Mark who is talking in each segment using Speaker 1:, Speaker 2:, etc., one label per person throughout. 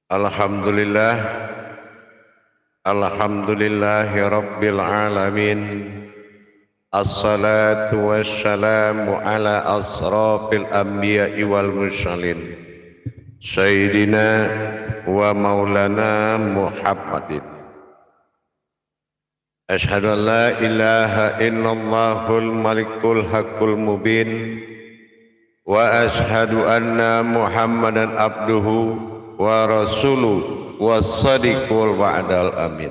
Speaker 1: Alhamdulillah, alhamdulillahi rabbil alamin. Assalatu wassalamu ala asrafil anbiya'i wal mursalin Sayyidina wa maulana Muhammadin. Ashhadu an la ilaha illallahul malikul haqqul mubin wa ashhadu anna Muhammadan abduhu wa rasuluh was-sadiqul wa'dal amin.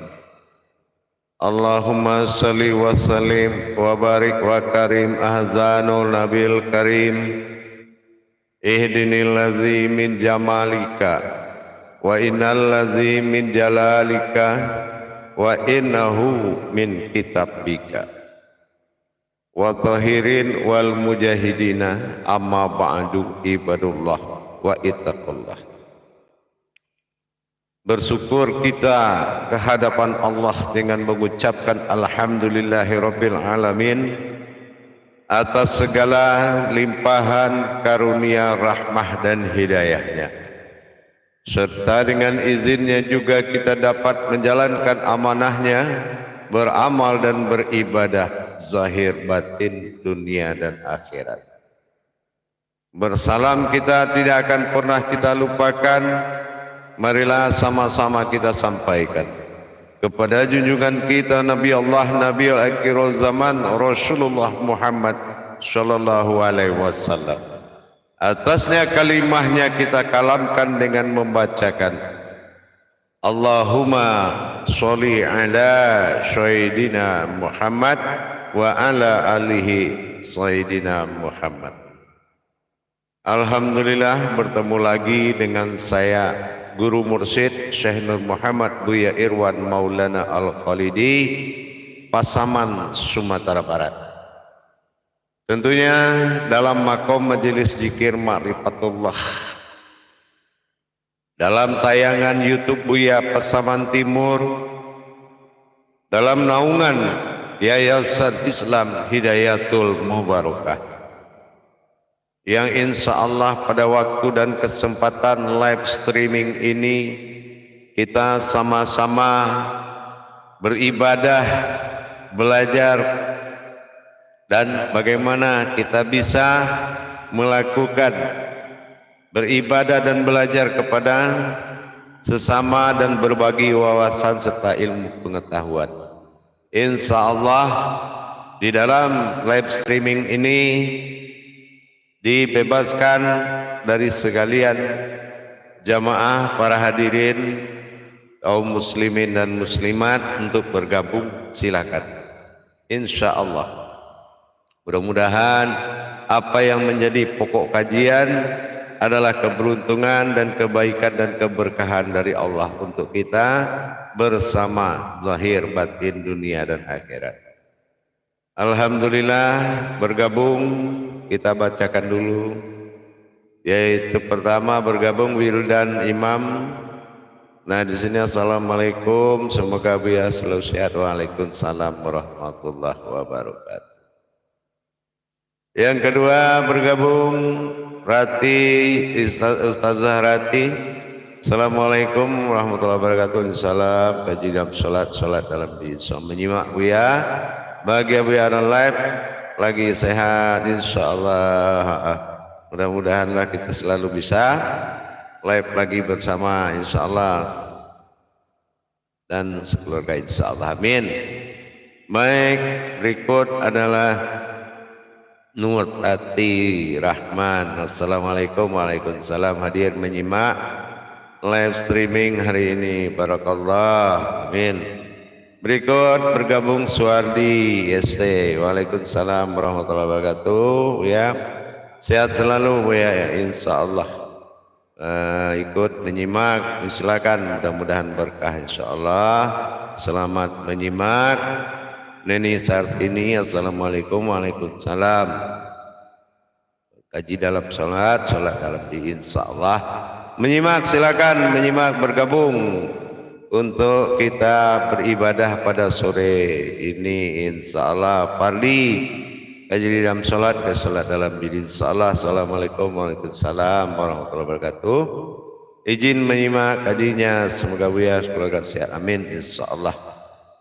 Speaker 1: Allahumma salli wa sallim wa barik wa karim ahzanul nabil karim ihdinil ladzi min jamalika wa innal ladzi min jalalika wa innahu min kitabika wa tahirin wal mujahidina amma ba'du ibadullah wa ittaqullah. Bersyukur kita ke hadapan Allah dengan mengucapkan alhamdulillahirabbil alamin atas segala limpahan karunia rahmah dan hidayahnya, serta dengan izinnya juga kita dapat menjalankan amanahnya, beramal dan beribadah zahir batin dunia dan akhirat. Bersalam kita tidak akan pernah kita lupakan. Marilah sama-sama kita sampaikan kepada junjungan kita Nabi Allah, Nabi al-akhirul zaman, Rasulullah Muhammad sallallahu alaihi wasallam. Atasnya kalimahnya kita kalamkan dengan membacakan Allahumma sholli ala sayyidina Muhammad wa ala alihi sayyidina Muhammad. Alhamdulillah, bertemu lagi dengan saya Guru Mursyid Syekh Nur Muhammad Buya Irwan Maulana Al-Khalidi, Pasaman, Sumatera Barat. Tentunya dalam makom majelis zikir Ma'rifatullah, dalam tayangan YouTube Buya Pasaman Timur, dalam naungan Yayasan Islam Hidayatul Mubarakah, yang insya Allah pada waktu dan kesempatan live streaming ini kita sama-sama beribadah, belajar, dan bagaimana kita bisa melakukan beribadah dan belajar kepada sesama dan berbagi wawasan serta ilmu pengetahuan. Insya Allah di dalam live streaming ini dibebaskan dari sekalian jamaah para hadirin kaum muslimin dan muslimat untuk bergabung, silakan. Insya Allah mudah-mudahan apa yang menjadi pokok kajian adalah keberuntungan dan kebaikan dan keberkahan dari Allah untuk kita bersama zahir batin dunia dan akhirat. Alhamdulillah, bergabung kita bacakan dulu, yaitu pertama bergabung Wildan Imam. Nah di sini assalamualaikum, semoga Buya selalu sehat. Waalaikumsalam warahmatullahi wabarakatuh. Yang kedua bergabung Rati, Ustazah Rati. Assalamualaikum warahmatullahi wabarakatuh. Salam kaji dalam salat dalam bisa menyimak Buya. Bagi Buya on live lagi sehat insyaallah, mudah-mudahanlah kita selalu bisa live lagi bersama insyaallah dan sekeluarga insyaallah, amin. Baik, berikut adalah Nur Ati Rahman. Assalamualaikum, waalaikumsalam, hadir menyimak live streaming hari ini, barakallah, amin. Berikut bergabung Suwardi ST. Waalaikumsalam warahmatullahi wabarakatuh. Ya, sehat selalu ya, insya Allah. Ikut menyimak, silakan, mudah-mudahan berkah insya Allah. Selamat menyimak. Neni Sartini, assalamualaikum, waalaikumsalam. Kaji dalam salat dalam di insya Allah. Menyimak, silakan menyimak, bergabung untuk kita beribadah pada sore ini insyaallah. Parli kaji dalam salat ke salat dalam diri insyaallah. Assalamualaikum warahmatullahi wabarakatuh. izin menyimak kajinya. Semoga Buya keluarga sehat, amin insyaallah.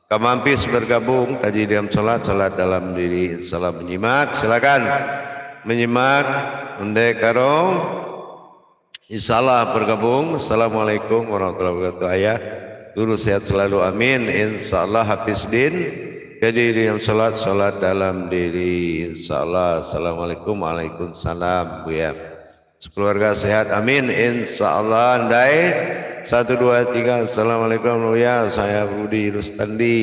Speaker 1: Kamampis bergabung kaji dalam salat dalam diri insyaallah menyimak, silakan menyimak undai karo insyaallah bergabung. Assalamualaikum warahmatullahi wabarakatuh. Ayah guru sehat selalu, amin insyaallah. Hafiz din kaji dalam salat dalam diri insyaallah. Assalamualaikum, waalaikumsalam. Buya keluarga sehat, amin insyaallah. Andai 1, 2, 3. Assalamualaikum ya, saya Budi Rustandi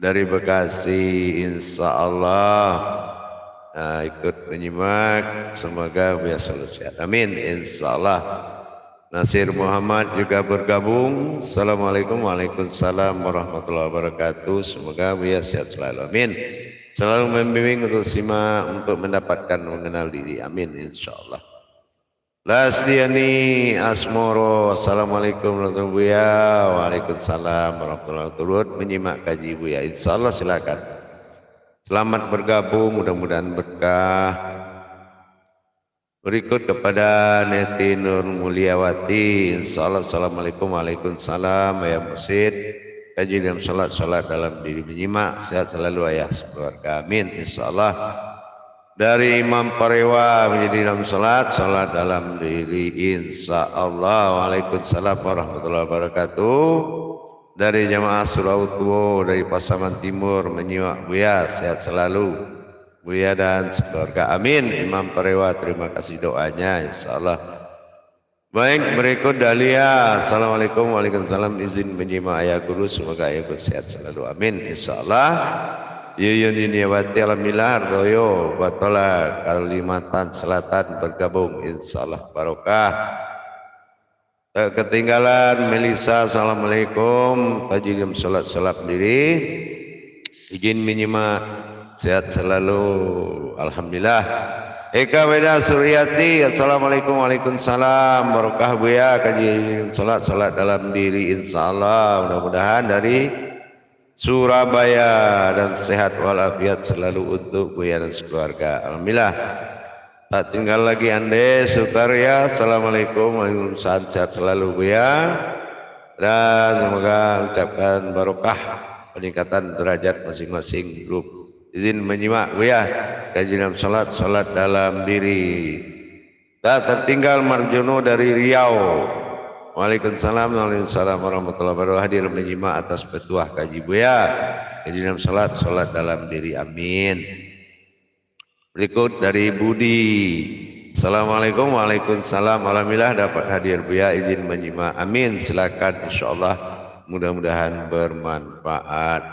Speaker 1: dari Bekasi insyaallah. Nah, ikut menyimak, semoga Buya selalu sehat, amin insyaallah. Nasir Muhammad juga bergabung. Assalamualaikum, waalaikumsalam warahmatullahi wabarakatuh. Semoga Buya sehat selalu, amin. Selalu membimbing untuk simak untuk mendapatkan mengenal diri, amin insyaallah. Lasdiani Asmoro, assalamualaikum warahmatullahi wabarakatuh. Waalaikumsalam warahmatullahi wabarakatuh. Menyimak kaji Buya, insyaallah silakan. Selamat bergabung, mudah-mudahan berkah. Berikut kepada Neti Nur Mulyawati, insyaallah. Assalamualaikum, waalaikumsalam. Ayah masjid kaji dalam salat dalam diri menyimak, sehat selalu ayah sekeluarga, amin insyaallah. Dari Imam Parewa menjadi dalam salat dalam diri insyaallah. Waalaikumsalam warahmatullahi wabarakatuh. Dari jamaah Surautuwo dari Pasaman Timur menyimak Buya, sehat selalu Buya dan sekeluarga, amin. Imam Parewa terima kasih doanya insyaallah. Baik, berikut Dahlia. Assalamualaikum, waalaikumsalam. Izin menyimak ayah guru, semoga ayah guru sehat selalu, amin insyaallah. Yuyun Yuniawati alhamdulillah Ardoyo Batola Kalimantan Selatan bergabung insyaallah barokah. Ketinggalan Melisa, assalamualaikum. Kaji jam salat diri, izin menyimak, sehat selalu alhamdulillah. Eka Weda Suryati, assalamualaikum, waalaikumsalam barokah Buya. Kaji jam salat dalam diri insyaallah. Mudah-mudahan dari Surabaya dan sehat walafiat selalu untuk Buya dan sekeluarga, alhamdulillah. Tak tinggal lagi Ande Sutarya, assalamualaikum, waalaikumsalam, sehat selalu Buya, dan semoga ucapkan barokah peningkatan derajat masing-masing grup. Izin menyimak Buya kaji dalam salat dalam diri. Tak tertinggal Marjono dari Riau. Waalaikumsalam warahmatullahi wabarakatuh. Hadir menyimak atas petuah kaji Buya kaji dalam salat dalam diri, amin. Berikut dari Budi. Assalamualaikum, waalaikumsalam. Alhamdulillah dapat hadir Buya, izin menyimak, amin. Silakan insyaallah, mudah-mudahan bermanfaat.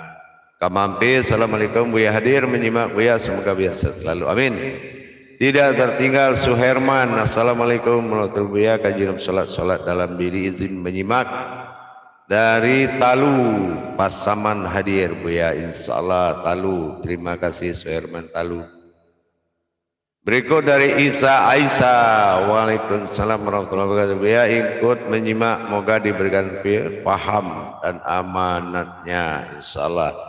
Speaker 1: Kamampis, assalamualaikum Buya, hadir menyimak Buya, semoga Buya selalu, amin. Tidak tertinggal Suherman, assalamualaikum warahmatullahi wabarakatuh. Kajian salat dalam diri, izin menyimak dari Talu Pasaman, hadir Buya insyaallah. Talu, terima kasih Suherman Talu. Berikut dari Isa Aisyah, waalaikumsalam warahmatullahi wabarakatuh. Buya ikut menyimak, moga diberikan paham dan amanatnya insyaallah.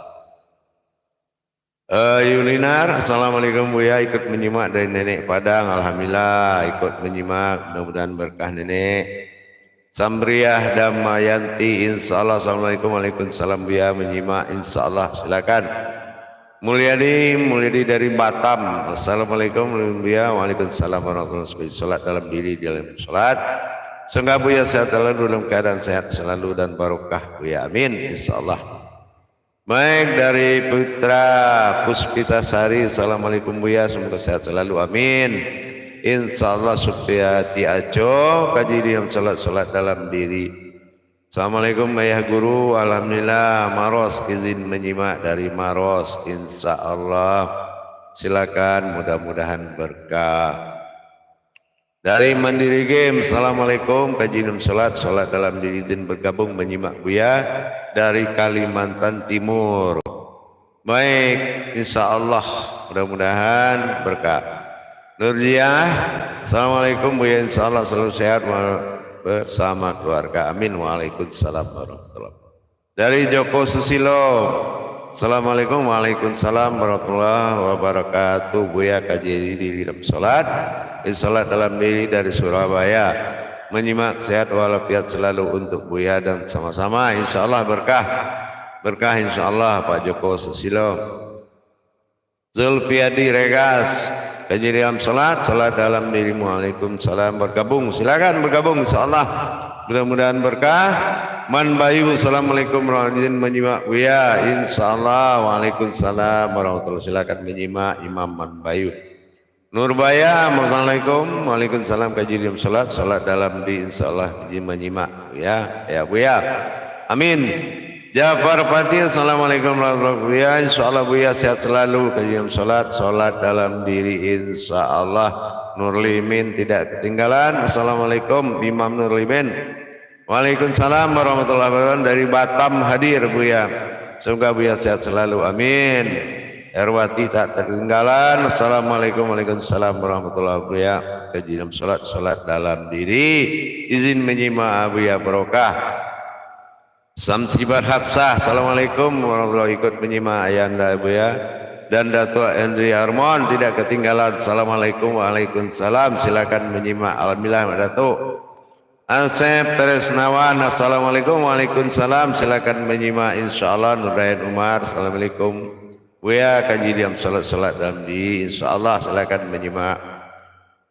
Speaker 1: Yulinar, assalamualaikum Buya, ikut menyimak dari Nenek Padang, alhamdulillah ikut menyimak, mudah-mudahan berkah Nenek. Samriah Damayanti, insyaallah. Assalamualaikum, waalaikumsalam Buya, menyimak insyaallah, silakan. Mulyadi dari Batam, assalamualaikum Buya, waalaikumsalam warahmatullahi wabarakatuh. Salat dalam diri dalam salat, semoga Buya sehat selalu, dalam keadaan sehat selalu dan barokah Buya, amin insyaallah. Baik, dari Putra Puspitasari, assalamualaikum Buya, semoga sehat selalu, amin insyaallah. Supriyati Aco, kaji dalam salat dalam diri. Assalamualaikum ayah guru, alhamdulillah. Maros, izin menyimak dari Maros insyaallah, silakan, mudah-mudahan berkah. Dari Mandiri Game, assalamualaikum. Kaji dalam salat dalam diri, izin bergabung menyimak Buya dari Kalimantan Timur. Baik, insyaallah, mudah-mudahan berkah. Nurjiah, assalamualaikum Buya, insyaallah selalu sehat bersama keluarga, amin. Waalaikumsalam warahmatullahi wabarakatuh. Dari Joko Susilo, assalamualaikum, waalaikumsalam warahmatullahi wabarakatuh. Buya kaji diri dalam salat dalam diri dari Surabaya. menyimak, sehat walafiat selalu untuk Buya dan sama-sama insyaallah berkah. Berkah insyaallah Pak Joko Susilo. Zulfiadi Regas, kejadian salat dalam dirimu. Waalaikumsalam, bergabung, silakan bergabung insyaallah. Mudah-mudahan berkah. Man Bayu, assalamualaikum warahmatullahi wabarakatuh, menyimak Buya insyaallah. Waalaikumsalam warahmatullahi, silakan menyimak Imam Man Bayu. Nurbaya, assalamualaikum. Waalaikumsalam, kejadian salat dalam di insyaallah menyimak ya Buya. Amin. Jafar Fatih, assalamualaikum warahmatullahi wabarakatuh. Insyaallah Buya sehat selalu. Kajian salat dalam diri insyaallah. Nurlimin tidak ketinggalan. Assalamualaikum Imam Nurlimin. Waalaikumsalam warahmatullahi wabarakatuh. Dari Batam hadir Buya. Semoga Buya sehat selalu. Amin. Erwati tak ketinggalan. Assalamualaikum waalaikumsalam warahmatullahi wabarakatuh. Kajian salat dalam diri. Izin menyimak Buya barokah. Samsibar Hafsah, assalamualaikum warahmatullahi wabarakatuh, ikut menyimak Ayanda Buya. Dan Datuk Henry Harmon tidak ketinggalan. Assalamualaikum waalaikumsalam, silakan menyimak. Alhamdulillah Datuk. Asep Tresnawan, assalamualaikum waalaikumsalam, silakan menyimak insyaallah. Nurain Umar, assalamualaikum Buya, kaji diam salat dalam di insyaallah, silakan menyimak.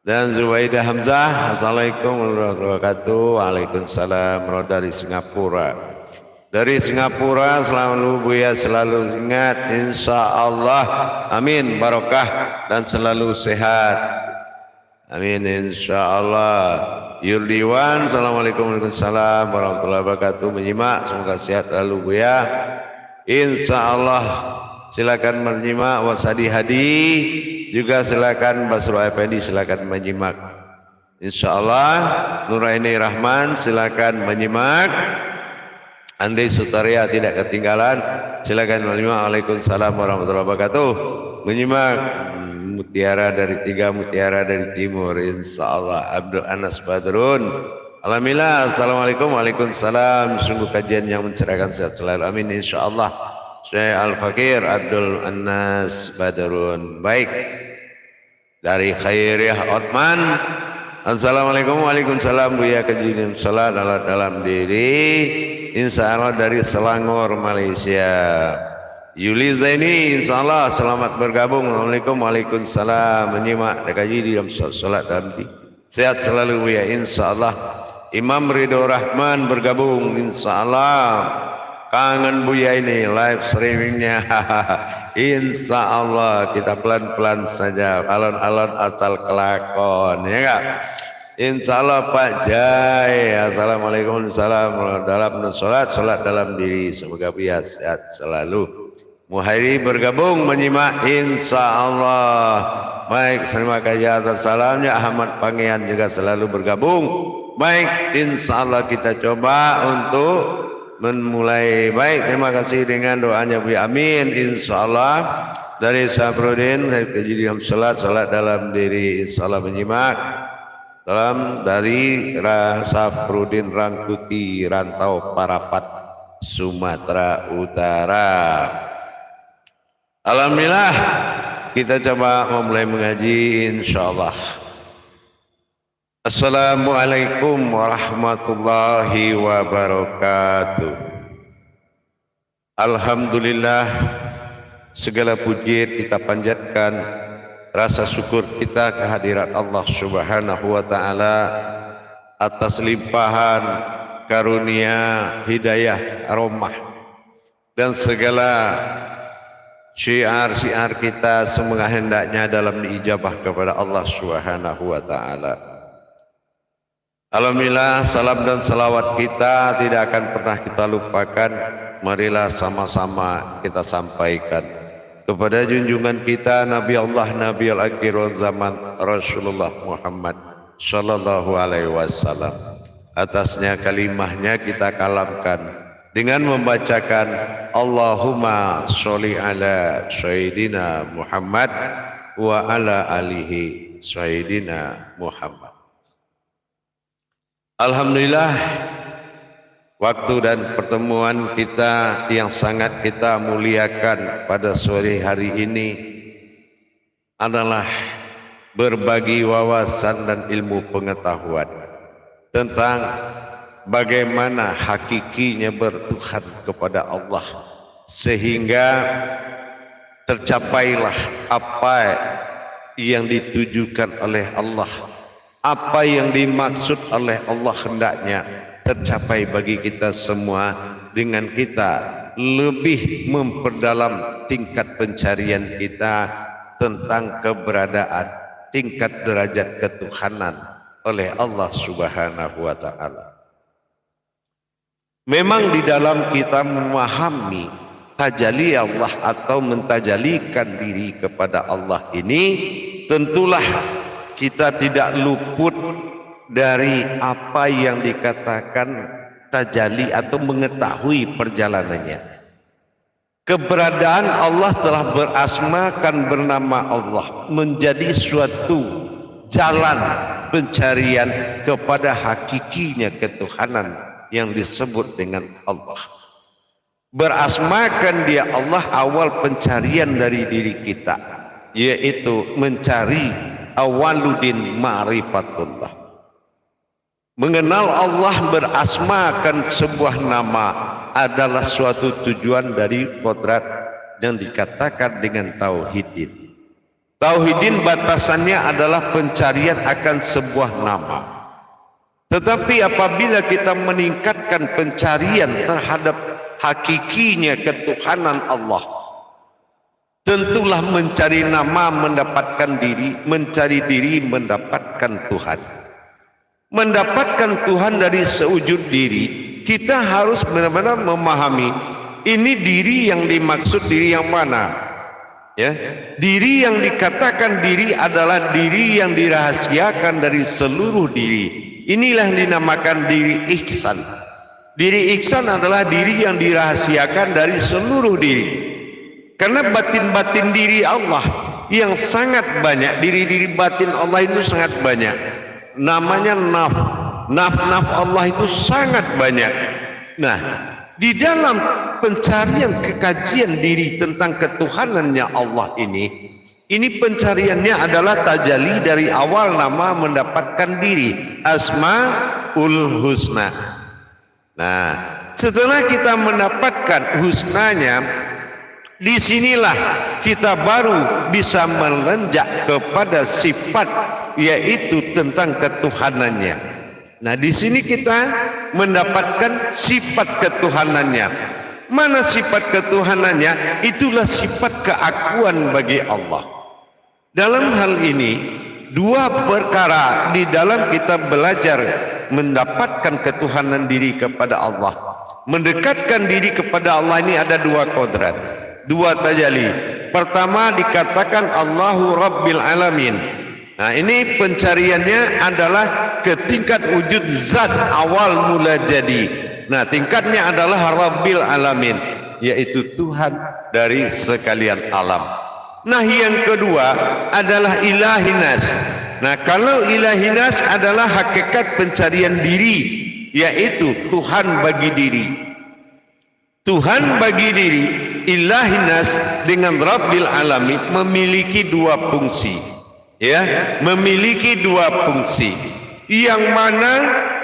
Speaker 1: Dan Zuwaidah Hamzah, assalamualaikum warahmatullahi wabarakatuh. Waalaikumsalam, dari Singapura. Dari Singapura, selalu Buya selalu ingat insyaallah. Amin, barokah dan selalu sehat. Amin insyaallah. Yurdiwan, assalamualaikum waalaikumsalam warahmatullahi wabarakatuh, menyimak, semoga sehat selalu Buya insyaallah. Silakan menyimak. Wasadi Hadi juga silakan. Basro Effendi silakan menyimak insyaallah. Nuraini Rahman silakan menyimak. Andai Sutaria tidak ketinggalan, silakan menyimak. Waalaikumsalam warahmatullahi wabarakatuh. Menyimak Mutiara dari Mutiara dari Timur insyaallah. Abdul Anas Badrun, alhamdulillah. Assalamualaikum. Waalaikumsalam. Sungguh kajian yang mencerahkan, sehat selalu. Amin insyaallah. Syekh Al-Fakir Abdul Anas Badrun. Baik. Dari Khairiyah Otman, assalamualaikum. Waalaikumsalam Buya, kajian salat dalam diri insyaallah. Dari Selangor Malaysia. Yuli Zaini insyaallah selamat bergabung. Assalamualaikum. Waalaikumsalam, menyimak kaji di dalam salat dalam diri. Sehat selalu Buya insyaallah. Imam Ridho Rahman bergabung insyaallah. Kangen Buya ini live streamingnya. Insyaallah kita pelan-pelan saja, alon-alon asal kelakon, ya enggak? Insyaallah Pak Jai, assalamualaikum salam dalam salat dalam diri, semoga Buya sehat selalu. Muhairi bergabung menyimak insyaallah. Baik, terima kasih atas salamnya. Ahmad Pangean juga selalu bergabung. Baik, insyaallah kita coba untuk memulai. Baik, terima kasih dengan doanya Buya. Amin insyaallah. Dari Sabrudin, saya kejadian salat dalam diri insyaallah menyimak. Salam dari Sabrudin Rangkuti, Rantau Parapat, Sumatera Utara. Alhamdulillah, kita coba memulai mengaji insyaallah. Assalamualaikum warahmatullahi wabarakatuh. Alhamdulillah, segala puji kita panjatkan, rasa syukur kita kehadirat Allah Subhanahu wa taala atas limpahan karunia hidayah rahmah dan segala syiar-syiar kita semoga hendaknya dalam diijabah kepada Allah Subhanahu wa taala. Alhamdulillah, salam dan salawat kita tidak akan pernah kita lupakan. Marilah sama-sama kita sampaikan kepada junjungan kita Nabi Allah, Nabi al-akhir zaman, Rasulullah Muhammad sallallahu alaihi wasallam. Atasnya kalimahnya kita kalamkan dengan membacakan Allahumma sholli ala sayyidina Muhammad wa ala alihi sayyidina Muhammad. Alhamdulillah, waktu dan pertemuan kita yang sangat kita muliakan pada sore hari ini adalah berbagi wawasan dan ilmu pengetahuan tentang bagaimana hakikinya bertuhan kepada Allah, sehingga tercapailah apa yang ditujukan oleh Allah, apa yang dimaksud oleh Allah hendaknya tercapai bagi kita semua, dengan kita lebih memperdalam tingkat pencarian kita tentang keberadaan, tingkat derajat ketuhanan oleh Allah Subhanahu wa Ta'ala. Memang di dalam kita memahami tajalli Allah atau mentajalikan diri kepada Allah ini, tentulah kita tidak luput dari apa yang dikatakan tajalli atau mengetahui perjalanannya. Keberadaan Allah telah berasmakan bernama Allah, menjadi suatu jalan pencarian kepada hakikinya ketuhanan yang disebut dengan Allah. Berasmakan dia Allah awal pencarian dari diri kita, yaitu mencari awaludin ma'rifatullah. Mengenal Allah, berasmakan sebuah nama adalah suatu tujuan dari kodrat yang dikatakan dengan tauhidin. Tauhidin batasannya adalah pencarian akan sebuah nama. Tetapi apabila kita meningkatkan pencarian terhadap hakikinya ketuhanan Allah, tentulah mencari nama mendapatkan diri, mencari diri mendapatkan Tuhan. Mendapatkan Tuhan dari sewujud diri, kita harus benar-benar memahami ini diri yang dimaksud diri yang mana. Ya, diri yang dikatakan diri adalah diri yang dirahasiakan dari seluruh diri. Inilah yang dinamakan diri ihsan. Diri ihsan adalah diri yang dirahasiakan dari seluruh diri. Karena batin-batin diri Allah yang sangat banyak, diri-diri batin Allah itu sangat banyak. Namanya naf Allah itu sangat banyak. Nah, di dalam pencarian kekajian diri tentang ketuhanannya Allah ini pencariannya adalah tajalli dari awal nama mendapatkan diri, Asmaul Husna. Nah, setelah kita mendapatkan husnanya, disinilah kita baru bisa melonjak kepada sifat, yaitu tentang ketuhanannya. Nah, di sini kita mendapatkan sifat ketuhanannya. Mana sifat ketuhanannya? Itulah sifat keakuan bagi Allah. Dalam hal ini, dua perkara di dalam kita belajar mendapatkan ketuhanan diri kepada Allah, mendekatkan diri kepada Allah, ini ada dua kodrat, dua tajalli. Pertama dikatakan Allahu Rabbil Alamin. Nah, ini pencariannya adalah ke tingkat wujud zat awal mula jadi. Nah, tingkatnya adalah Rabbil Alamin, yaitu Tuhan dari sekalian alam. Nah, yang kedua adalah Ilahinas. Nah, kalau Ilahinas adalah hakikat pencarian diri, yaitu Tuhan bagi diri. Tuhan bagi diri, Ilahinas dengan Rabbil Alamin memiliki dua fungsi. Ya, memiliki dua fungsi. Yang mana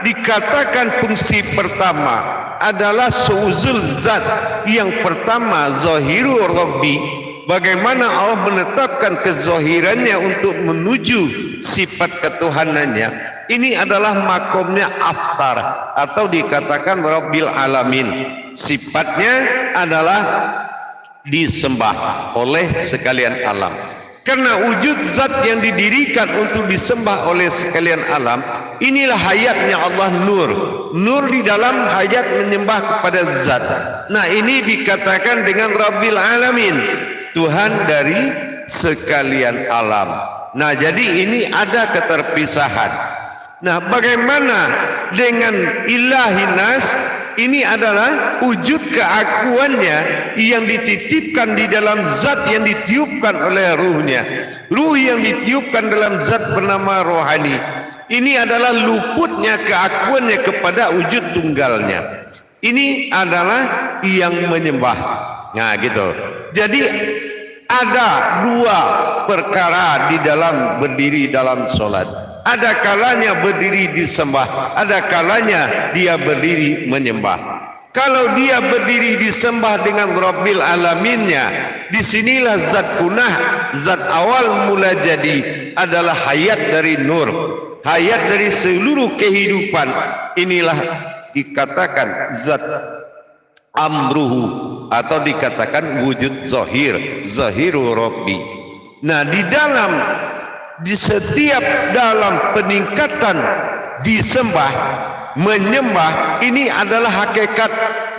Speaker 1: dikatakan fungsi pertama adalah seuzul zat. Yang pertama Zahirul Rabbi, bagaimana Allah menetapkan kezahirannya untuk menuju sifat ketuhanannya. Ini adalah makomnya aftar atau dikatakan Rabbil Alamin. Sifatnya adalah disembah oleh sekalian alam. Karena wujud zat yang didirikan untuk disembah oleh sekalian alam, inilah hayatnya Allah, nur. Nur di dalam hayat menyembah kepada zat. Nah, ini dikatakan dengan Rabbil Alamin, Tuhan dari sekalian alam. Nah, jadi ini ada keterpisahan. Nah, bagaimana dengan Ilahinas? Ini adalah wujud keakuannya yang dititipkan di dalam zat yang ditiupkan oleh ruhnya. Ruh yang ditiupkan dalam zat bernama rohani. Ini adalah luputnya keakuannya kepada wujud tunggalnya. Ini adalah yang menyembah. Nah, gitu. Jadi ada dua perkara di dalam berdiri dalam sholat. Ada kalanya berdiri disembah, ada kalanya dia berdiri menyembah. Kalau dia berdiri disembah dengan Rabbil Alaminnya, disinilah zat kunah, zat awal mula jadi, adalah hayat dari nur, hayat dari seluruh kehidupan. Inilah dikatakan zat amruhu, atau dikatakan wujud zahir, zahiru Rabbi. Nah, di setiap dalam peningkatan disembah, menyembah, ini adalah hakikat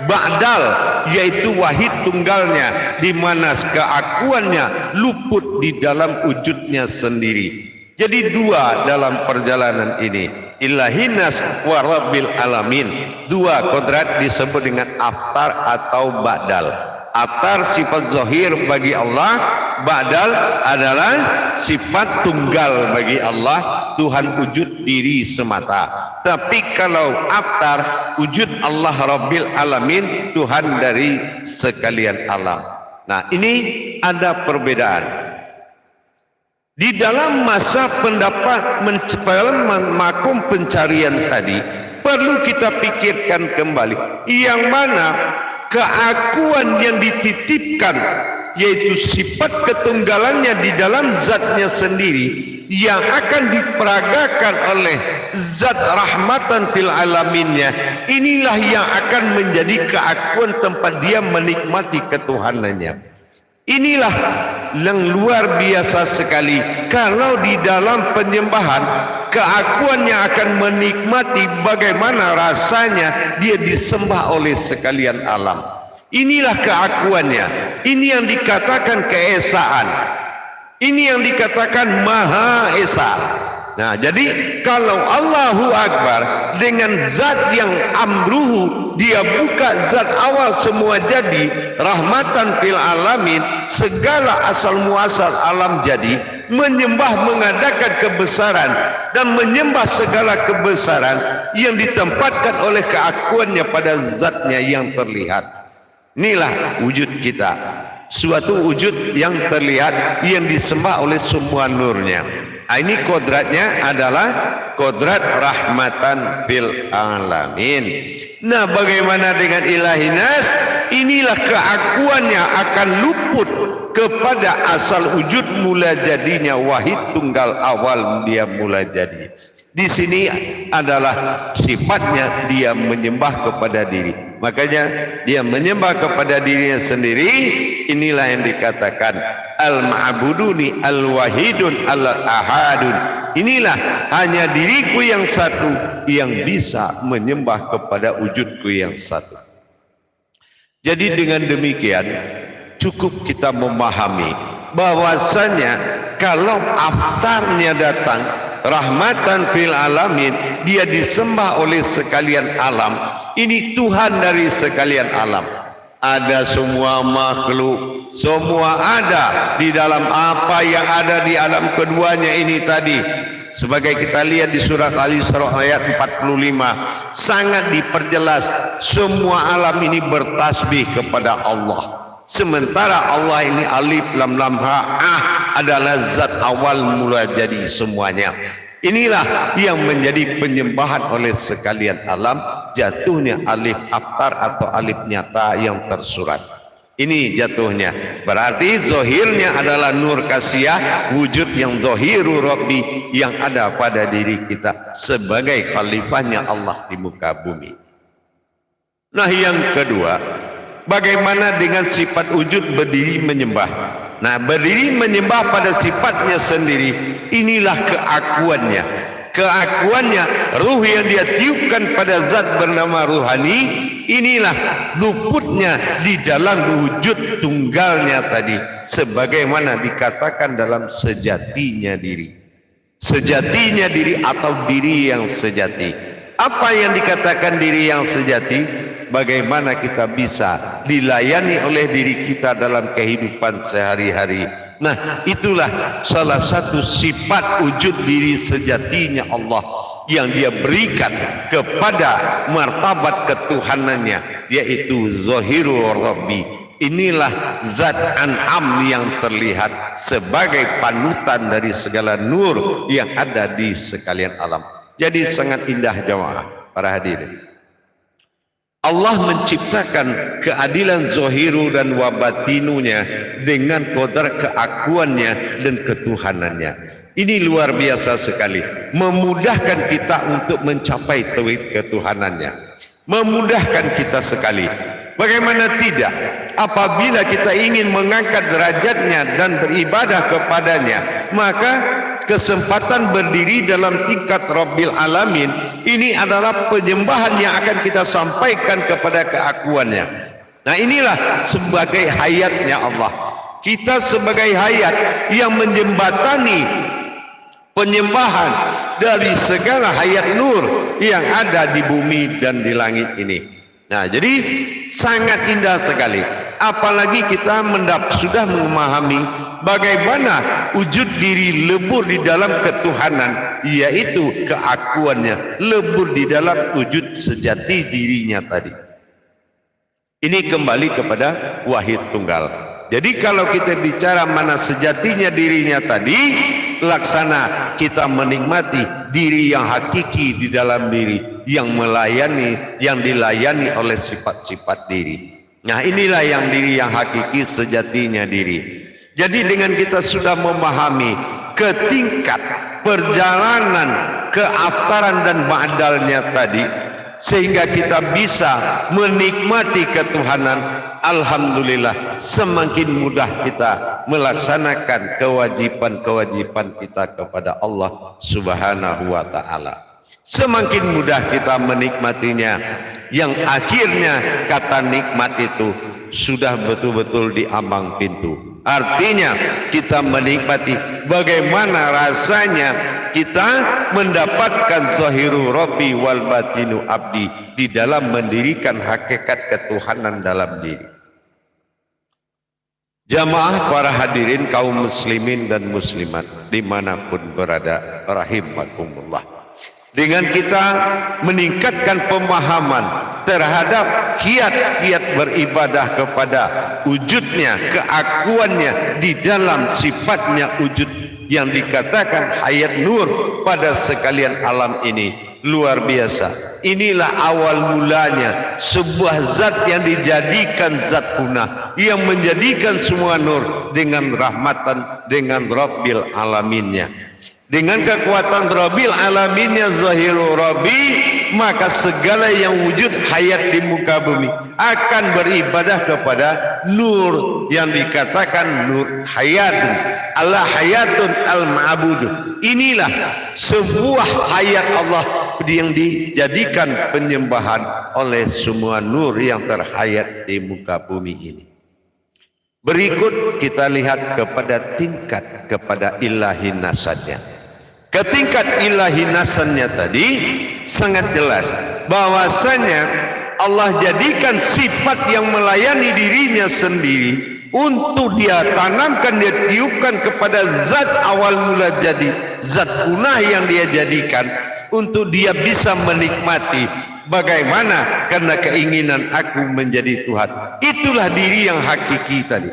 Speaker 1: ba'dal, yaitu wahid tunggalnya, di mana keakuannya luput di dalam wujudnya sendiri. Jadi dua dalam perjalanan ini, ilahinas wa rabbil alamin. Dua kodrat disebut dengan aftar atau ba'dal. Aftar sifat zahir bagi Allah, ba'dal adalah sifat tunggal bagi Allah, Tuhan wujud diri semata. Tapi kalau aftar, wujud Allah Rabbil Alamin, Tuhan dari sekalian alam. Nah, ini ada perbedaan. Di dalam masa pendapat makom pencarian tadi, perlu kita pikirkan kembali, yang mana keakuan yang dititipkan, yaitu sifat ketunggalannya di dalam zatnya sendiri, yang akan diperagakan oleh zat rahmatan fil alaminnya, inilah yang akan menjadi keakuan tempat dia menikmati ketuhanannya. Inilah yang luar biasa sekali. Kalau di dalam penyembahan, keakuannya akan menikmati bagaimana rasanya dia disembah oleh sekalian alam. Inilah keakuannya. Ini yang dikatakan keesaan. Ini yang dikatakan Maha Esa. Nah, jadi kalau Allahu Akbar dengan zat yang amruhu, dia buka zat awal semua jadi, rahmatan fil alamin, segala asal muasal alam jadi, menyembah mengadakan kebesaran dan menyembah segala kebesaran yang ditempatkan oleh keakuannya pada zatnya yang terlihat. Inilah wujud kita, suatu wujud yang terlihat, yang disembah oleh semua nurnya. Ini kodratnya adalah kodrat rahmatan fil alamin. Nah, bagaimana dengan ilahinas? Inilah keakuannya akan luput kepada asal wujud mula jadinya, wahid tunggal awal dia mula jadi. Di sini adalah sifatnya dia menyembah kepada diri. Makanya dia menyembah kepada dirinya sendiri. Inilah yang dikatakan al-ma'buduni al-wahidun al-ahadun. Inilah hanya diriku yang satu yang bisa menyembah kepada wujudku yang satu. Jadi dengan demikian cukup kita memahami bahwasanya kalau aftarnya datang, rahmatan fil alamin, dia disembah oleh sekalian alam. Ini Tuhan dari sekalian alam. Ada semua makhluk, semua ada di dalam apa yang ada di alam keduanya ini tadi. Sebagai kita lihat di surat Al-Isra ayat 45, sangat diperjelas semua alam ini bertasbih kepada Allah. Sementara Allah ini alif lam lam ha adalah zat awal mula jadi semuanya. Inilah yang menjadi penyembahan oleh sekalian alam, jatuhnya alif aftar atau alif nyata yang tersurat. Ini jatuhnya. Berarti zahirnya adalah nur kasiyah, wujud yang zahiru Rabbi yang ada pada diri kita sebagai khalifahnya Allah di muka bumi. Nah, yang kedua, bagaimana dengan sifat wujud berdiri menyembah? Nah, berdiri menyembah pada sifatnya sendiri, inilah keakuannya. Keakuannya, ruh yang dia tiupkan pada zat bernama ruhani, inilah luputnya di dalam wujud tunggalnya tadi, sebagaimana dikatakan dalam sejatinya diri. Sejatinya diri atau diri yang sejati. Apa yang dikatakan diri yang sejati? Bagaimana kita bisa dilayani oleh diri kita dalam kehidupan sehari-hari. Nah, itulah salah satu sifat wujud diri sejatinya Allah yang dia berikan kepada martabat ketuhanannya, yaitu Zahiru Rabbi, Inilah zat an'am yang terlihat sebagai panutan dari segala nur yang ada di sekalian alam. Jadi sangat indah jamaah para hadirin. Allah menciptakan keadilan zahiru dan wabatinunya dengan qadar keakuannya dan ketuhanannya. Ini luar biasa sekali, memudahkan kita untuk mencapai tauhid ketuhanannya, memudahkan kita sekali. Bagaimana tidak, apabila kita ingin mengangkat derajatnya dan beribadah kepadanya, maka kesempatan berdiri dalam tingkat Rabbil Alamin ini adalah penyembahan yang akan kita sampaikan kepada keakuannya. Nah, inilah sebagai hayatnya Allah. Kita sebagai hayat yang menjembatani penyembahan dari segala hayat nur yang ada di bumi dan di langit ini. Nah, jadi sangat indah sekali. Apalagi kita sudah memahami bagaimana wujud diri lebur di dalam ketuhanan, yaitu keakuannya, lebur di dalam wujud sejati dirinya tadi. Ini kembali kepada wahid tunggal. Jadi kalau kita bicara mana sejatinya dirinya tadi, laksana kita menikmati diri yang hakiki di dalam diri, yang melayani, yang dilayani oleh sifat-sifat diri. Nah, inilah yang diri yang hakiki sejatinya diri. Jadi dengan kita sudah memahami ke tingkat perjalanan keaftaran dan ba'dalnya tadi, sehingga kita bisa menikmati ketuhanan, alhamdulillah semakin mudah kita melaksanakan kewajiban-kewajiban kita kepada Allah Subhanahu wa ta'ala. Semakin mudah kita menikmatinya, yang akhirnya kata nikmat itu sudah betul-betul di ambang pintu. Artinya kita menikmati bagaimana rasanya kita mendapatkan zahiru Rabbi wal batinu abdi di dalam mendirikan hakikat ketuhanan dalam diri. Jamaah para hadirin kaum muslimin dan muslimat dimanapun berada, rahimakumullah. Dengan kita meningkatkan pemahaman terhadap kiat-kiat beribadah kepada wujudnya, keakuannya di dalam sifatnya wujud yang dikatakan hayat nur pada sekalian alam ini, luar biasa. Inilah awal mulanya sebuah zat yang dijadikan zat punah, yang menjadikan semua nur dengan rahmatan, dengan Rabbil Alaminnya. Dengan kekuatan Rabbil Alaminnya zahiru Rabbi, maka segala yang wujud hayat di muka bumi akan beribadah kepada nur yang dikatakan nur hayatun, Allah hayatun al-ma'bud. Inilah sebuah hayat Allah yang dijadikan penyembahan oleh semua nur yang terhayat di muka bumi ini. Berikut kita lihat kepada tingkat kepada ilahi nasadnya. Ketingkat ilahi nasannya tadi sangat jelas bahwasanya Allah jadikan sifat yang melayani dirinya sendiri untuk dia tanamkan, dia tiupkan kepada zat awal mula jadi, zat punah yang dia jadikan untuk dia bisa menikmati. Bagaimana? Karena keinginan aku menjadi Tuhan. Itulah diri yang hakiki tadi.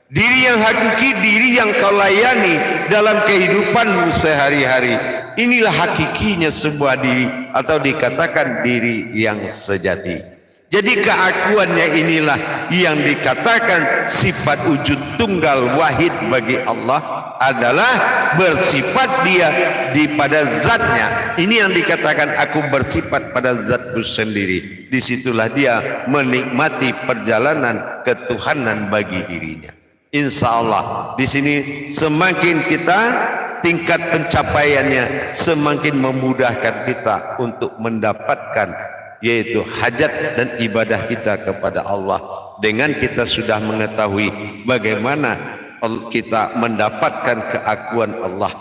Speaker 1: Diri yang hakiki, diri yang kau layani dalam kehidupanmu sehari-hari. Inilah hakikinya sebuah diri, atau dikatakan diri yang sejati. Jadi keakuannya inilah yang dikatakan sifat wujud tunggal wahid bagi Allah adalah bersifat dia di pada zatnya. Ini yang dikatakan aku bersifat pada zatku sendiri. Disitulah dia menikmati perjalanan ketuhanan bagi dirinya. Insya Allah di sini semakin kita tingkat pencapaiannya, semakin memudahkan kita untuk mendapatkan yaitu hajat dan ibadah kita kepada Allah. Dengan kita sudah mengetahui bagaimana kita mendapatkan keakuan Allah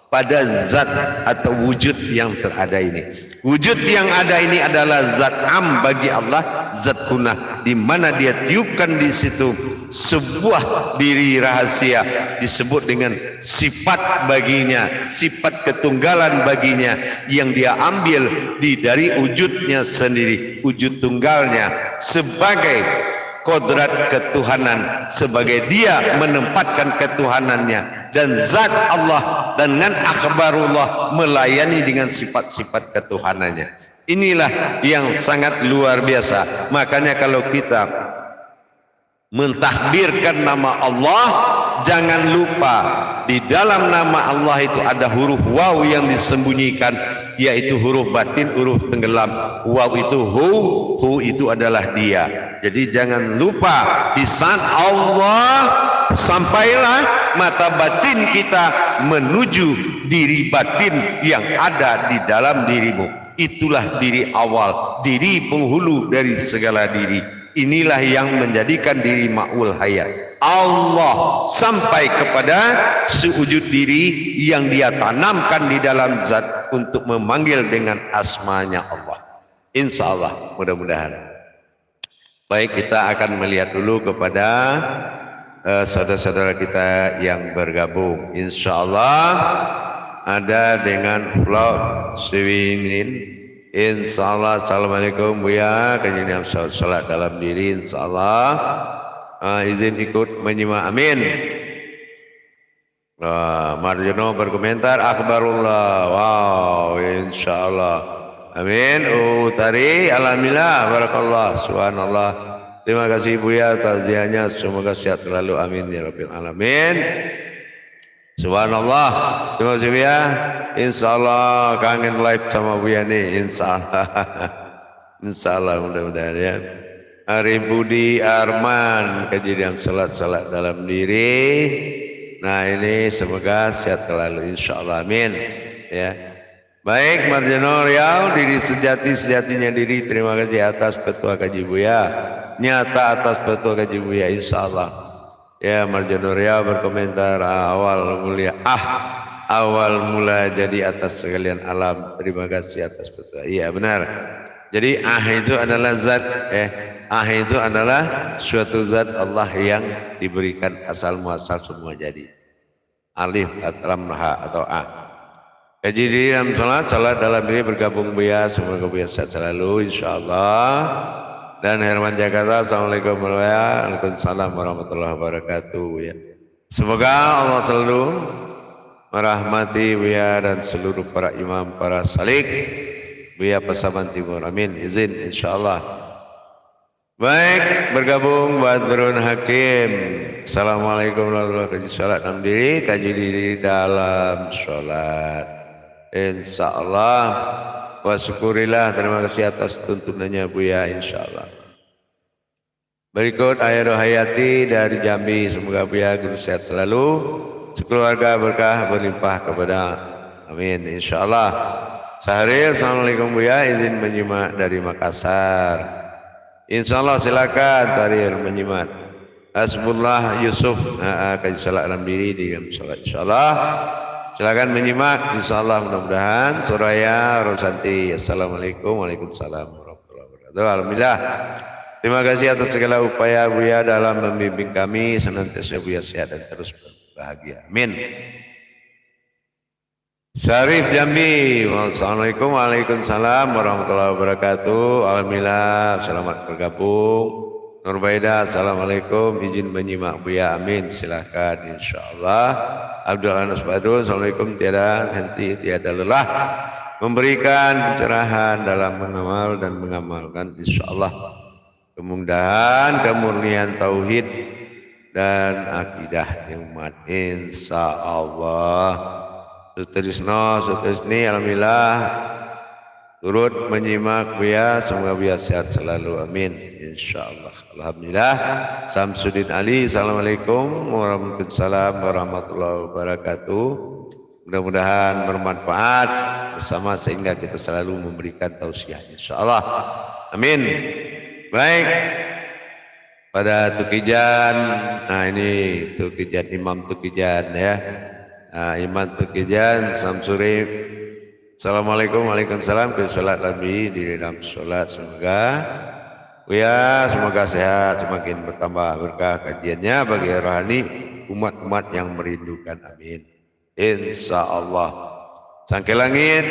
Speaker 1: pada zat atau wujud yang terada ini. Wujud yang ada ini adalah zat am bagi Allah, zat punah, di mana dia tiupkan di situ sebuah diri rahasia disebut dengan sifat baginya, sifat ketunggalan baginya yang dia ambil dari wujudnya sendiri, wujud tunggalnya sebagai kodrat ketuhanan sebagai dia menempatkan ketuhanannya, dan zat Allah dengan akhbarullah melayani dengan sifat-sifat ketuhanannya. Inilah yang sangat luar biasa. Makanya kalau kita mentahbirkan nama Allah, jangan lupa di dalam nama Allah itu ada huruf waw yang disembunyikan, yaitu huruf batin, huruf tenggelam. Waw itu hu itu adalah dia. Jadi jangan lupa di saat Allah, sampailah mata batin kita menuju diri batin yang ada di dalam dirimu. Itulah diri awal, diri penghulu dari segala diri. Inilah yang menjadikan diri ma'ul hayat. Allah sampai kepada sewujud diri yang dia tanamkan di dalam zat untuk memanggil dengan asmanya Allah. Insya Allah, mudah-mudahan. Baik, kita akan melihat dulu kepada saudara-saudara kita yang bergabung. Insya Allah ada dengan vlog Siwinin. Insyaallah. Assalamualaikum Buya, kejadian salat dalam diri insyaallah. Izin ikut menyimak, amin. Marjono berkomentar akhbarullah, wow, insyaallah, amin. Utari alhamdulillah, barakallah, subhanallah. Terima kasih Buya takziahnya, semoga sehat selalu, amin ya rabbil alamin. Subhanallah, terima kasih Buya. Insyaallah kangen live sama Buya nih, insyaallah. Insyaallah, mudah-mudahan ya. Hari Budi Arman, kejadian salat dalam diri. Nah ini semoga sehat selalu, insyaallah, amin ya. Baik, Marjono Riau, diri sejatinya diri. Terima kasih atas petua kaji Buya, nyata atas petua kaji Buya, insyaallah. Ya, Marjono Riau berkomentar awal mula jadi atas sekalian alam. Terima kasih atas petua. Iya benar. Jadi itu adalah zat, itu adalah suatu zat Allah yang diberikan asal muasal semua jadi. Alif lam ha atau a. Kaji diri dalam salat dalam diri bergabung Buya, semoga Buya sehat selalu insyaallah. Dan Herman Jakarta, assalamualaikum warahmatullahi wabarakatuh ya. Semoga Allah selalu merahmati Buya dan seluruh para imam, para salik Buya Pasaman Timur, amin. Izin insyaallah. Baik, bergabung Badrun Hakim. Assalamualaikum warahmatullahi wabarakatuh. Salat dalam diri, kaji diri dalam sholat. Insyaallah. Wa syukurillah, terima kasih atas tuntunannya Buya, insyaallah. Berikut Airul Hayati dari Jambi, semoga Buya guru sehat selalu, sekeluarga berkah berlimpah kepada, amin insyaallah. Sahril, assalamualaikum Buya, izin menyimak dari Makassar. Insyaallah, silakan Sahril menyimak. Hasbullah Yusuf, kaji salat dalam diri di dalam salat insyaallah. Silakan menyimak insyaallah, mudah-mudahan. Suraya Rosanti, assalamualaikum, waalaikumsalam warahmatullahi wabarakatuh. Alhamdulillah. Terima kasih atas segala upaya Buya dalam membimbing kami, senantiasa Buya sehat dan terus bahagia, amin. Syarif Jambi, assalamualaikum, waalaikumsalam warahmatullahi wabarakatuh. Alhamdulillah, selamat bergabung. Nurbaida, assalamualaikum, izin menyimak Buya, amin, silahkan insyaallah. Abdul Anas Badrun, assalamualaikum, tiada henti tiada lelah memberikan pencerahan dalam mengamal dan mengamalkan insyaallah. Kemudahan, kemurnian tauhid dan akidah umat insyaallah. Sutrisni, alhamdulillah turut menyimak Buya, semoga Buya sehat selalu, amin insyaallah. Alhamdulillah. Samsudin Ali, assalamualaikum warahmatullahi wabarakatuh. Mudah-mudahan bermanfaat bersama sehingga kita selalu memberikan tausiah insyaallah, amin. Baik, pada Tukijan, nah ini Tukijan, Imam Tukijan ya, Imam Tukijan Samsuri, assalamualaikum, waalaikumsalam. Kita sholat lebih di dalam sholat, semoga Buya semoga sehat, semakin bertambah berkah kajiannya bagi rohani umat-umat yang merindukan, amin insyaallah. Sangke Langit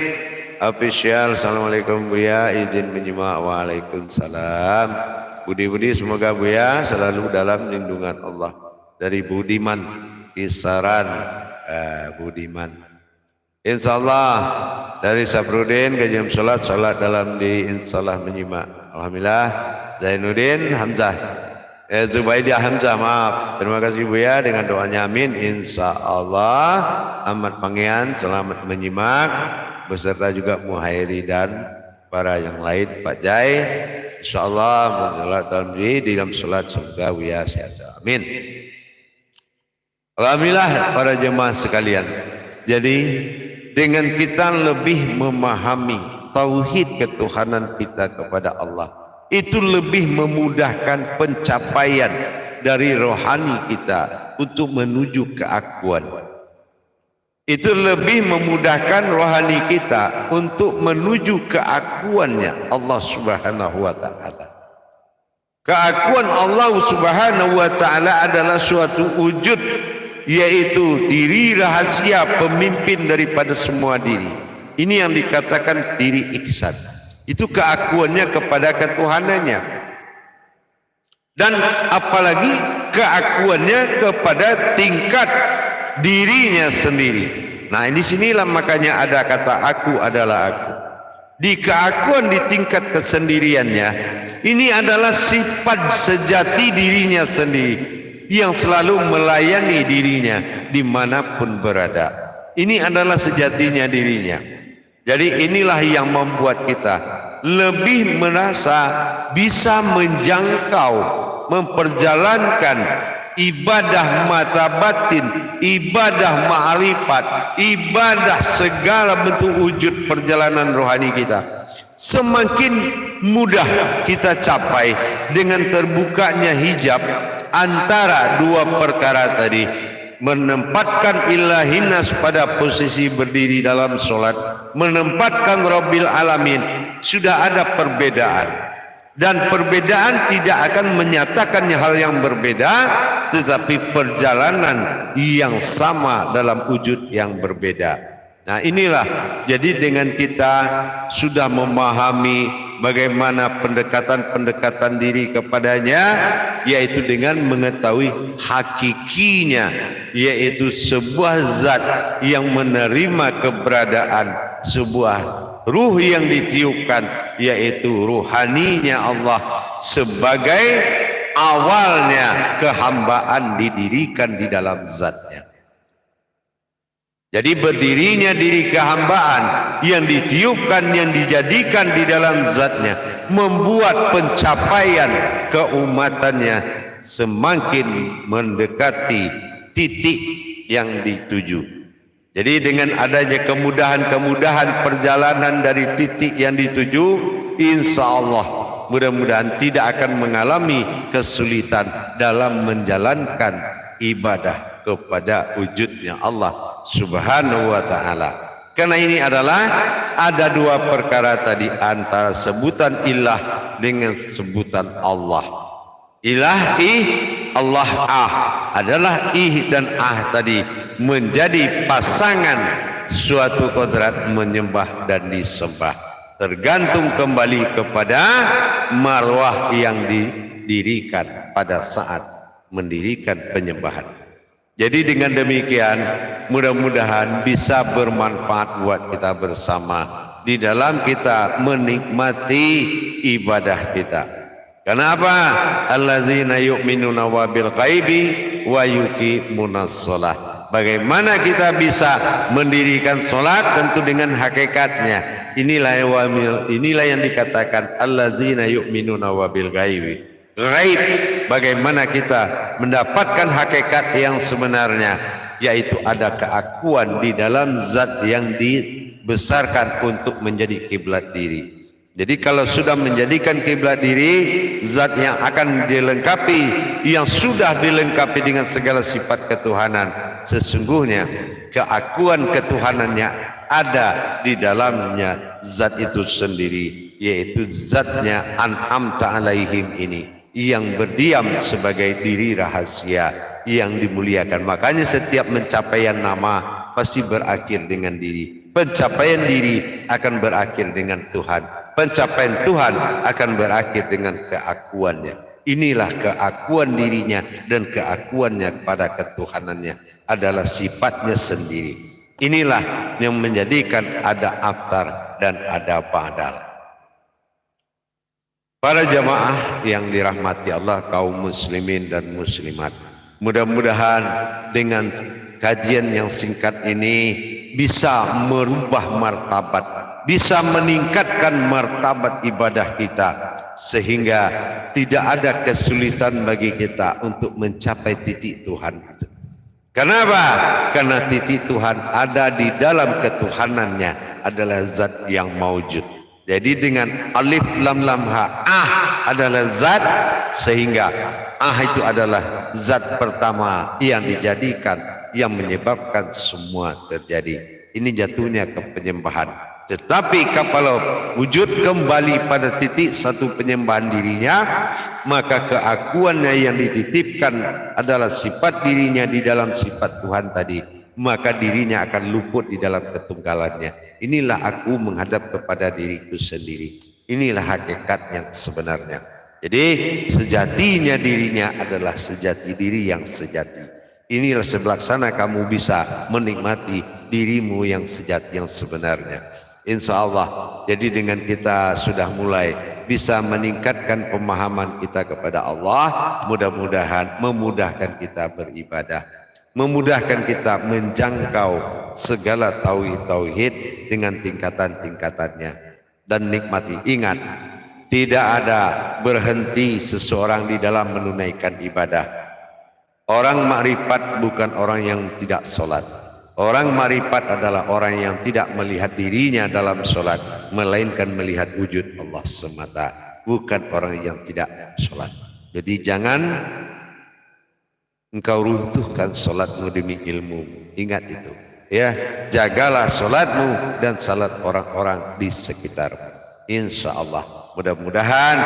Speaker 1: official, assalamualaikum Buya, izin menyimak, waalaikumsalam. Budi-budi semoga Buya selalu dalam lindungan Allah. Dari Budiman, kisaran Budiman. InsyaAllah dari Sabrudin ke jam sholat dalam di insyaallah menyimak. Alhamdulillah. Zainuddin Hamzah, Zubaidah Hamzah, maaf. Terima kasih Buya dengan doanya amin. InsyaAllah Ahmad Pangean selamat menyimak beserta juga Muhairi dan para yang lain, Pak Jai. InsyaAllah menjelat dalam sholat semoga Buya sehat. Amin. Alhamdulillah para jemaah sekalian. Jadi dengan kita lebih memahami tauhid ketuhanan kita kepada Allah, itu lebih memudahkan pencapaian dari rohani kita untuk menuju keakuan. Itu lebih memudahkan rohani kita untuk menuju keakuannya Allah Subhanahu wa taala. Keakuan Allah Subhanahu wa taala adalah suatu wujud, yaitu diri rahasia pemimpin daripada semua diri. Ini yang dikatakan diri ihsan. Itu keakuannya kepada ketuhanannya. Dan apalagi keakuannya kepada tingkat dirinya sendiri. Nah, di sinilah makanya ada kata aku adalah aku. Di keakuan di tingkat kesendiriannya, ini adalah sifat sejati dirinya sendiri yang selalu melayani dirinya dimanapun berada. Ini adalah sejatinya dirinya. Jadi inilah yang membuat kita lebih merasa bisa menjangkau, memperjalankan ibadah mata batin, ibadah ma'rifat, ibadah segala bentuk wujud perjalanan rohani kita. Semakin mudah kita capai dengan terbukanya hijab antara dua perkara tadi, menempatkan ilahinas pada posisi berdiri dalam solat, menempatkan Rabbil Alamin. Sudah ada perbedaan, dan perbedaan tidak akan menyatakan hal yang berbeda, tetapi perjalanan yang sama dalam wujud yang berbeda. Nah, inilah jadi dengan kita sudah memahami bagaimana pendekatan-pendekatan diri kepadanya, yaitu dengan mengetahui hakikinya, yaitu sebuah zat yang menerima keberadaan, sebuah ruh yang ditiupkan, yaitu ruhaninya Allah sebagai awalnya kehambaan didirikan di dalam zatnya. Jadi berdirinya diri kehambaan yang ditiupkan, yang dijadikan di dalam zatnya, membuat pencapaian keumatannya semakin mendekati titik yang dituju. Jadi dengan adanya kemudahan-kemudahan perjalanan dari titik yang dituju, insya Allah mudah-mudahan tidak akan mengalami kesulitan dalam menjalankan ibadah kepada wujudnya Allah Subhanahu wa ta'ala. Karena ini adalah ada dua perkara tadi, antara sebutan ilah dengan sebutan Allah. Ilah, Allah, adalah dan tadi menjadi pasangan suatu kodrat menyembah dan disembah, tergantung kembali kepada marwah yang didirikan pada saat mendirikan penyembahan. Jadi dengan demikian mudah-mudahan bisa bermanfaat buat kita bersama di dalam kita menikmati ibadah kita. Kenapa? Allazina yu'minuna wabil ghaibi wa yuqimunas shalah. Bagaimana kita bisa mendirikan solat? Tentu dengan hakikatnya. Inilah yang dikatakan allazina yu'minuna wabil ghaibi. Ghaib, bagaimana kita mendapatkan hakikat yang sebenarnya, yaitu ada keakuan di dalam zat yang dibesarkan untuk menjadi kiblat diri. Jadi kalau sudah menjadikan kiblat diri, zat yang akan dilengkapi, yang sudah dilengkapi dengan segala sifat ketuhanan, sesungguhnya keakuan ketuhanannya ada di dalamnya zat itu sendiri, yaitu zatnya an'amta alaihim ini, yang berdiam sebagai diri rahasia yang dimuliakan. Makanya setiap pencapaian nama pasti berakhir dengan diri. Pencapaian diri akan berakhir dengan Tuhan. pencapaian Tuhan akan berakhir dengan keakuannya. Inilah keakuan dirinya dan keakuannya kepada ketuhanannya adalah sifatnya sendiri. Inilah yang menjadikan ada aftar dan ada badal. Para jamaah yang dirahmati Allah, kaum muslimin dan muslimat, mudah-mudahan dengan kajian yang singkat ini bisa merubah martabat, bisa meningkatkan martabat ibadah kita, sehingga tidak ada kesulitan bagi kita untuk mencapai titik Tuhan itu. Kenapa? Karena titik Tuhan ada di dalam ketuhanannya, adalah zat yang maujud. Jadi dengan alif lam lam ha, adalah zat, sehingga itu adalah zat pertama yang dijadikan, yang menyebabkan semua terjadi. Ini jatuhnya ke penyembahan. Tetapi kalau wujud kembali pada titik satu penyembahan dirinya, maka keakuannya yang dititipkan adalah sifat dirinya di dalam sifat Tuhan tadi, maka dirinya akan luput di dalam ketunggalannya. Inilah aku menghadap kepada diriku sendiri. Inilah hakikat yang sebenarnya. Jadi sejatinya dirinya adalah sejati diri yang sejati. Inilah sebelaksana kamu bisa menikmati dirimu yang sejati, yang sebenarnya. Insya Allah, jadi dengan kita sudah mulai bisa meningkatkan pemahaman kita kepada Allah, mudah-mudahan memudahkan kita beribadah, memudahkan kita menjangkau segala tauhid dengan tingkatan-tingkatannya. Dan nikmati, ingat, tidak ada berhenti seseorang di dalam menunaikan ibadah. Orang makrifat bukan orang yang tidak sholat. Orang marifat adalah orang yang tidak melihat dirinya dalam sholat, melainkan melihat wujud Allah semata, bukan orang yang tidak sholat. Jadi jangan engkau runtuhkan sholatmu demi ilmu. Ingat itu, ya. Jagalah sholatmu dan sholat orang-orang di sekitarmu. Insya Allah. Mudah-mudahan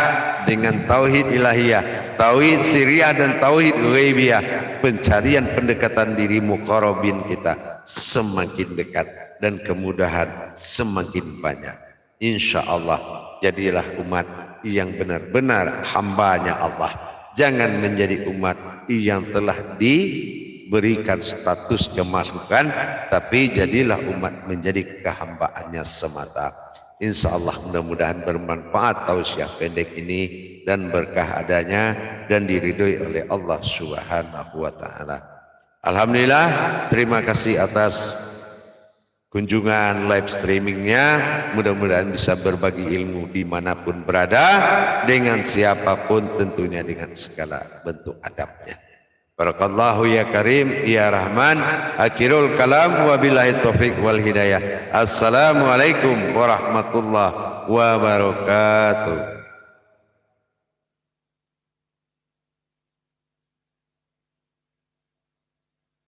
Speaker 1: dengan tauhid ilahiyah, tauhid sirriyah dan tauhid ghaibiyah, pencarian pendekatan diri muqarrabin kita semakin dekat dan kemudahan semakin banyak. Insya Allah jadilah umat yang benar-benar hambanya Allah. Jangan menjadi umat yang telah diberikan status kemakhlukan, tapi jadilah umat menjadi kehambaannya semata. Insya Allah mudah-mudahan bermanfaat tausiah pendek ini dan berkah adanya dan diridhoi oleh Allah Subhanahu wa taala. Alhamdulillah, terima kasih atas kunjungan live streamingnya. Mudah-mudahan bisa berbagi ilmu dimanapun berada, dengan siapapun, tentunya dengan segala bentuk adabnya. Barakallahu ya Karim ya Rahman. Akhirul kalam wa billahi taufiq wal hidayah. Assalamualaikum warahmatullahi wabarakatuh.